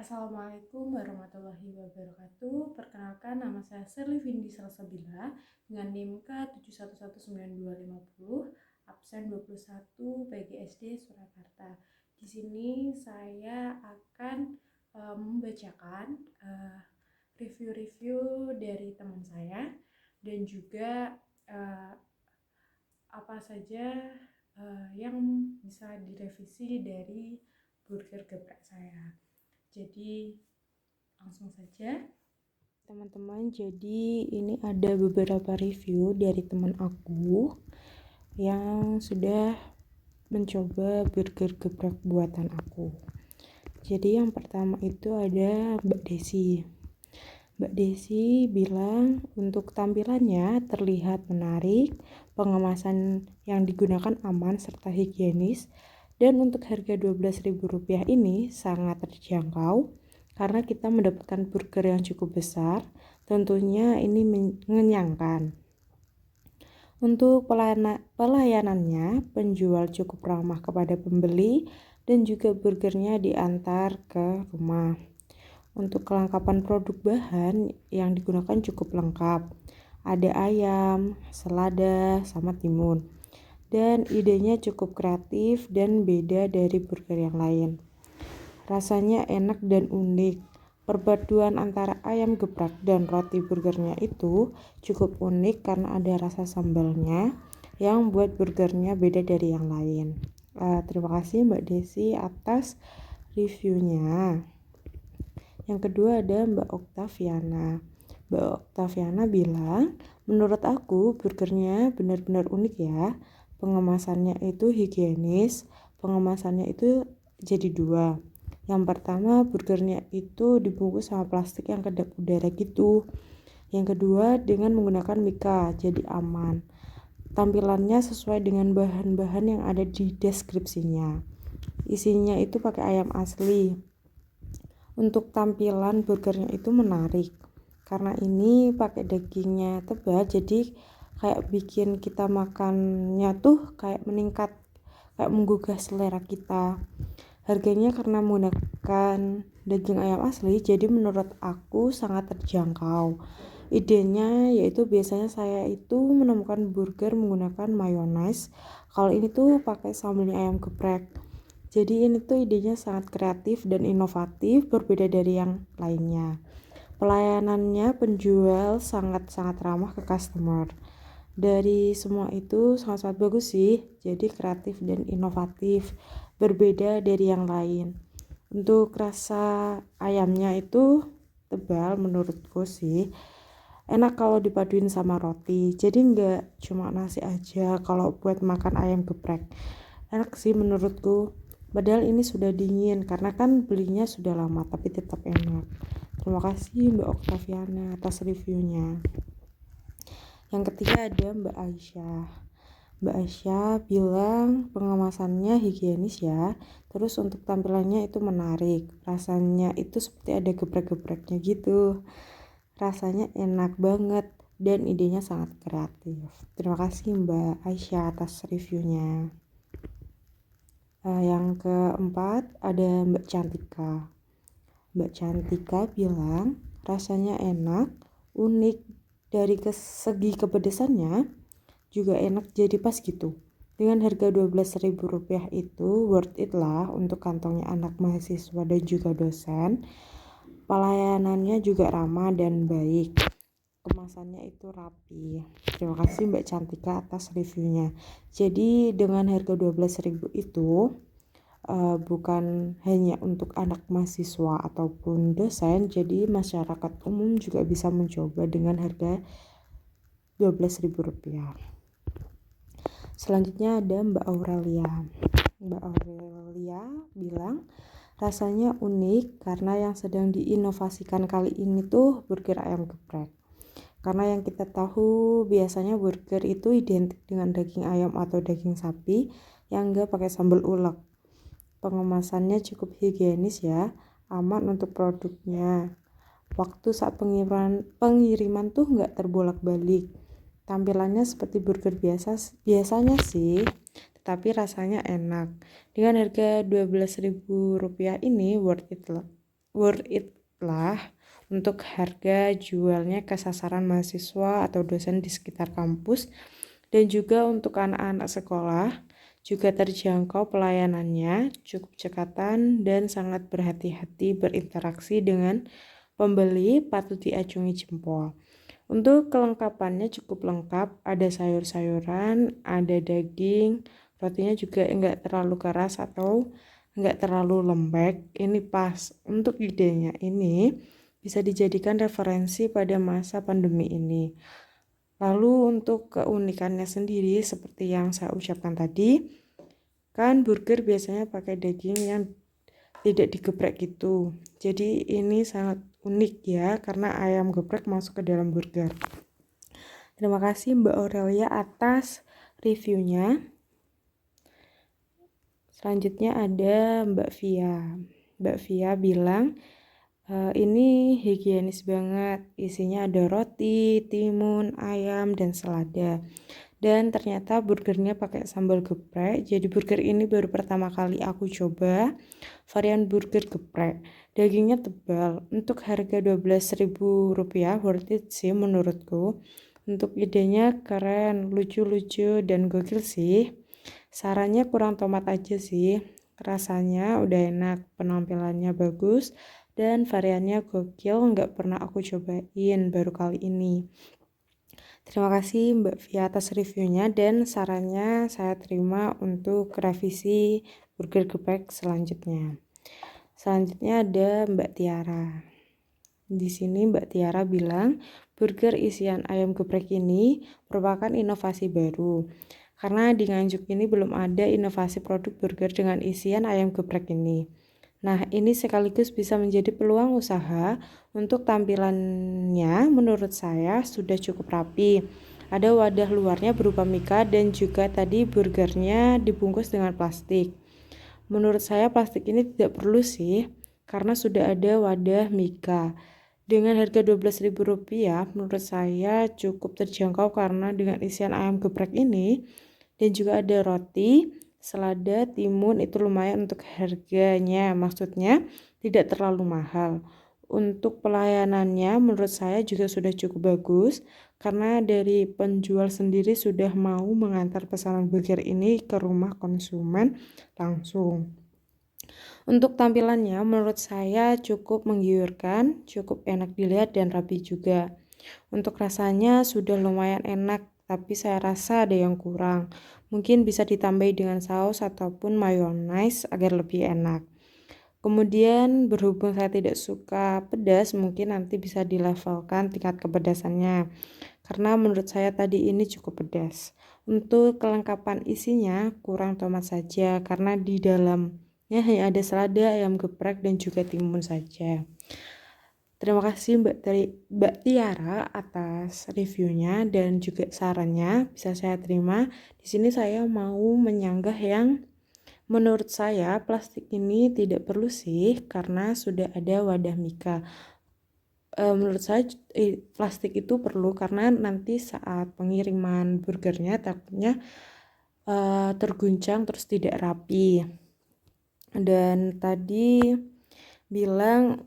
Assalamualaikum warahmatullahi wabarakatuh. Perkenalkan, nama saya Sherly Vindi Salsabila dengan NIM K711920, absen 21 PGSD Surakarta. Di sini saya akan membacakan review-review dari teman saya dan juga uh, apa saja yang bisa direvisi dari burger geprek saya. Jadi langsung saja teman-teman. Jadi ini ada beberapa review dari teman aku yang sudah mencoba burger geprek buatan aku. Jadi yang pertama itu ada Mbak Desi. Mbak Desi bilang untuk tampilannya terlihat menarik, pengemasan yang digunakan aman serta higienis, dan untuk harga Rp12.000 ini sangat terjangkau karena kita mendapatkan burger yang cukup besar. Tentunya ini mengenyangkan. Untuk pelayanannya, penjual cukup ramah kepada pembeli dan juga burgernya diantar ke rumah. Untuk kelengkapan produk bahan yang digunakan cukup lengkap. Ada ayam, selada, sama timun. Dan idenya cukup kreatif dan beda dari burger yang lain. Rasanya enak dan unik. Perpaduan antara ayam geprek dan roti burgernya itu cukup unik karena ada rasa sambalnya yang buat burgernya beda dari yang lain. Terima kasih Mbak Desi atas reviewnya. Yang kedua ada Mbak Oktaviana. Mbak Oktaviana bilang, menurut aku burgernya benar-benar unik ya. Pengemasannya itu higienis, pengemasannya itu jadi dua. Yang pertama, burgernya itu dibungkus sama plastik yang kedap udara gitu. Yang kedua, dengan menggunakan mika, jadi aman. Tampilannya sesuai dengan bahan-bahan yang ada di deskripsinya. Isinya itu pakai ayam asli. Untuk tampilan burgernya itu menarik. Karena ini pakai dagingnya tebal, jadi kayak bikin kita makannya tuh kayak meningkat, kayak menggugah selera kita. Harganya karena menggunakan daging ayam asli, jadi menurut aku sangat terjangkau. Idenya yaitu biasanya saya itu menemukan burger menggunakan mayones. Kalau ini tuh pakai sambalnya ayam geprek. Jadi ini tuh idenya sangat kreatif dan inovatif, berbeda dari yang lainnya. Pelayanannya penjual sangat-sangat ramah ke customer. Dari semua itu sangat-sangat bagus sih. Jadi kreatif dan inovatif, berbeda dari yang lain. Untuk rasa ayamnya itu tebal menurutku sih. Enak kalau dipaduin sama roti. Jadi nggak cuma nasi aja kalau buat makan ayam geprek. Enak sih menurutku. Padahal ini sudah dingin karena kan belinya sudah lama, tapi tetap enak. Terima kasih Mbak Oktaviana atas reviewnya. Yang ketiga ada Mbak Aisyah. Mbak Aisyah bilang pengemasannya higienis ya. Terus untuk tampilannya itu menarik. Rasanya itu seperti ada geprek-gepreknya gitu. Rasanya enak banget dan idenya sangat kreatif. Terima kasih Mbak Aisyah atas reviewnya. Yang keempat ada Mbak Cantika. Mbak Cantika bilang rasanya enak, unik, dari segi kepedesannya juga enak, jadi pas gitu. Dengan harga Rp12.000 itu worth it lah untuk kantongnya anak mahasiswa dan juga dosen. Pelayanannya juga ramah dan baik. Kemasannya itu rapi. Terima kasih Mbak Cantika atas reviewnya. Jadi dengan harga Rp12.000 itu bukan hanya untuk anak mahasiswa ataupun dosen, jadi masyarakat umum juga bisa mencoba dengan harga Rp12.000. Selanjutnya ada Mbak Aurelia. Mbak Aurelia bilang rasanya unik karena yang sedang diinovasikan kali ini tuh burger ayam geprek. Karena yang kita tahu biasanya burger itu identik dengan daging ayam atau daging sapi yang enggak pakai sambal ulek. Pengemasannya cukup higienis ya, aman untuk produknya. Waktu saat pengiriman tuh nggak terbolak-balik. Tampilannya seperti burger biasanya sih, tetapi rasanya enak. Dengan harga Rp12.000 ini worth it loh. worth it lah untuk harga jualnya ke sasaran mahasiswa atau dosen di sekitar kampus, dan juga untuk anak-anak sekolah juga terjangkau pelayanannya, cukup cekatan dan sangat berhati-hati berinteraksi dengan pembeli, patut diacungi jempol. Untuk kelengkapannya cukup lengkap, ada sayur-sayuran, ada daging, rotinya juga enggak terlalu keras atau enggak terlalu lembek. Ini pas. Untuk idenya ini bisa dijadikan referensi pada masa pandemi ini. Lalu untuk keunikannya sendiri seperti yang saya ucapkan tadi, kan burger biasanya pakai daging yang tidak digeprek gitu. Jadi ini sangat unik ya karena ayam geprek masuk ke dalam burger. Terima kasih Mbak Aurelia atas reviewnya. Selanjutnya ada Mbak Via. Mbak Via bilang, ini higienis banget, isinya ada roti, timun, ayam, dan selada. Dan ternyata burgernya pakai sambal geprek, jadi burger ini baru pertama kali aku coba varian burger geprek. Dagingnya tebal, untuk harga Rp12.000 worth it sih menurutku. Untuk idenya keren, lucu-lucu, dan gokil sih. Sarannya kurang tomat aja sih, rasanya udah enak, penampilannya bagus, dan variannya gokil, nggak pernah aku cobain, baru kali ini. Terima kasih Mbak Via atas reviewnya dan sarannya saya terima untuk revisi burger geprek selanjutnya. Selanjutnya ada Mbak Tiara. Di sini Mbak Tiara bilang, burger isian ayam geprek ini merupakan inovasi baru. Karena di Nganjuk ini belum ada inovasi produk burger dengan isian ayam geprek ini. Nah, ini sekaligus bisa menjadi peluang usaha. Untuk tampilannya menurut saya sudah cukup rapi. Ada wadah luarnya berupa mika dan juga tadi burgernya dibungkus dengan plastik. Menurut saya plastik ini tidak perlu sih, karena sudah ada wadah mika. Dengan harga Rp12.000 menurut saya cukup terjangkau karena dengan isian ayam geprek ini dan juga ada roti, selada, timun itu lumayan untuk harganya, maksudnya tidak terlalu mahal. Untuk pelayanannya menurut saya juga sudah cukup bagus karena dari penjual sendiri sudah mau mengantar pesanan burger ini ke rumah konsumen langsung. Untuk tampilannya menurut saya cukup menggiurkan, cukup enak dilihat dan rapi juga. Untuk rasanya sudah lumayan enak, tapi saya rasa ada yang kurang. Mungkin bisa ditambahi dengan saus ataupun mayones agar lebih enak. Kemudian berhubung saya tidak suka pedas, mungkin nanti bisa dilevelkan tingkat kepedasannya. Karena menurut saya tadi ini cukup pedas. Untuk kelengkapan isinya kurang tomat saja karena di dalamnya hanya ada selada, ayam geprek dan juga timun saja. Terima kasih Mbak Tiara atas reviewnya dan juga sarannya bisa saya terima. Di sini saya mau menyanggah yang menurut saya plastik ini tidak perlu sih karena sudah ada wadah mika. Menurut saya plastik itu perlu karena nanti saat pengiriman burgernya takutnya terguncang terus tidak rapi. Dan tadi bilang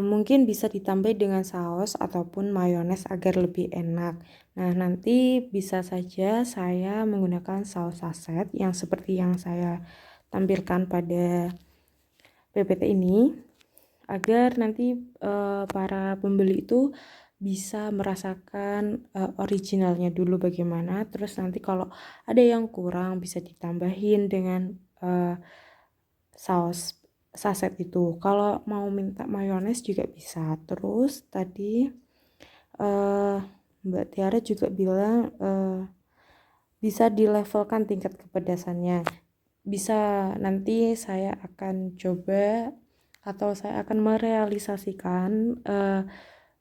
mungkin bisa ditambah dengan saus ataupun mayones agar lebih enak. Nah, nanti bisa saja saya menggunakan saus saset yang seperti yang saya tampilkan pada PPT ini agar nanti para pembeli itu bisa merasakan originalnya dulu bagaimana. Terus nanti kalau ada yang kurang bisa ditambahin dengan saus saset itu. Kalau mau minta mayones juga bisa. Terus tadi Mbak Tiara juga bilang bisa dilevelkan tingkat kepedasannya. Bisa nanti saya akan coba atau saya akan merealisasikan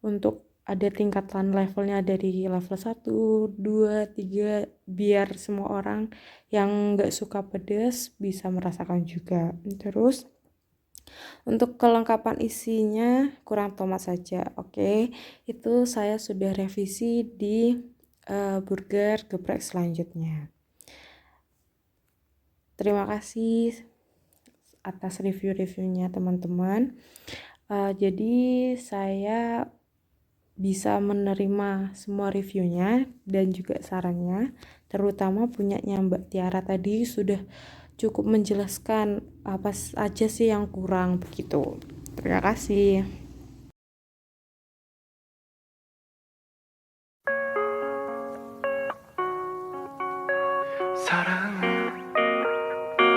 untuk ada tingkatan levelnya dari level 1, 2, 3 biar semua orang yang gak suka pedas bisa merasakan juga. Terus untuk kelengkapan isinya kurang tomat saja. Oke, itu saya sudah revisi di burger geprek selanjutnya. Terima kasih atas review-reviewnya teman-teman. Jadi saya bisa menerima semua reviewnya dan juga sarannya, terutama punyanya Mbak Tiara tadi sudah cukup menjelaskan apa aja sih yang kurang begitu. Terima kasih. 사랑은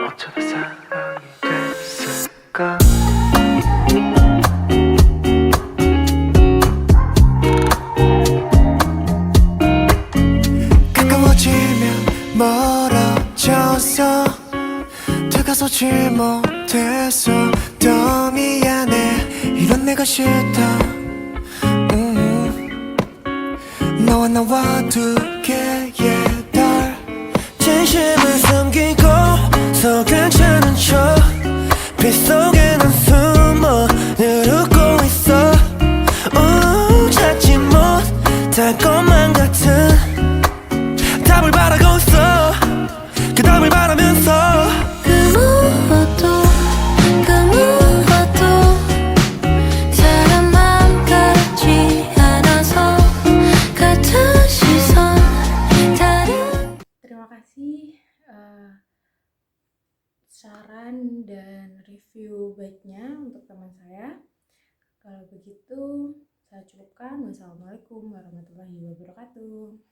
어쩌다 사랑이 됐을까? 가까워지면 멀어져서 다가서지 못해서 더 미안해. 이런 내가 싫다. 너와 나와 두 개의 달 진심을 숨기고서 괜찮은 척 빗속에 난 숨어 누르고 있어. 찾지 못할 것만 같은 답을 바라고 있어. 그 답을 바라면서 그 무엇도 사람 마음 같지 않아서 같은 시선 다른. Terima kasih saran dan review baiknya untuk teman saya. Kalau begitu saya cukupkan. Wassalamualaikum warahmatullahi wabarakatuh.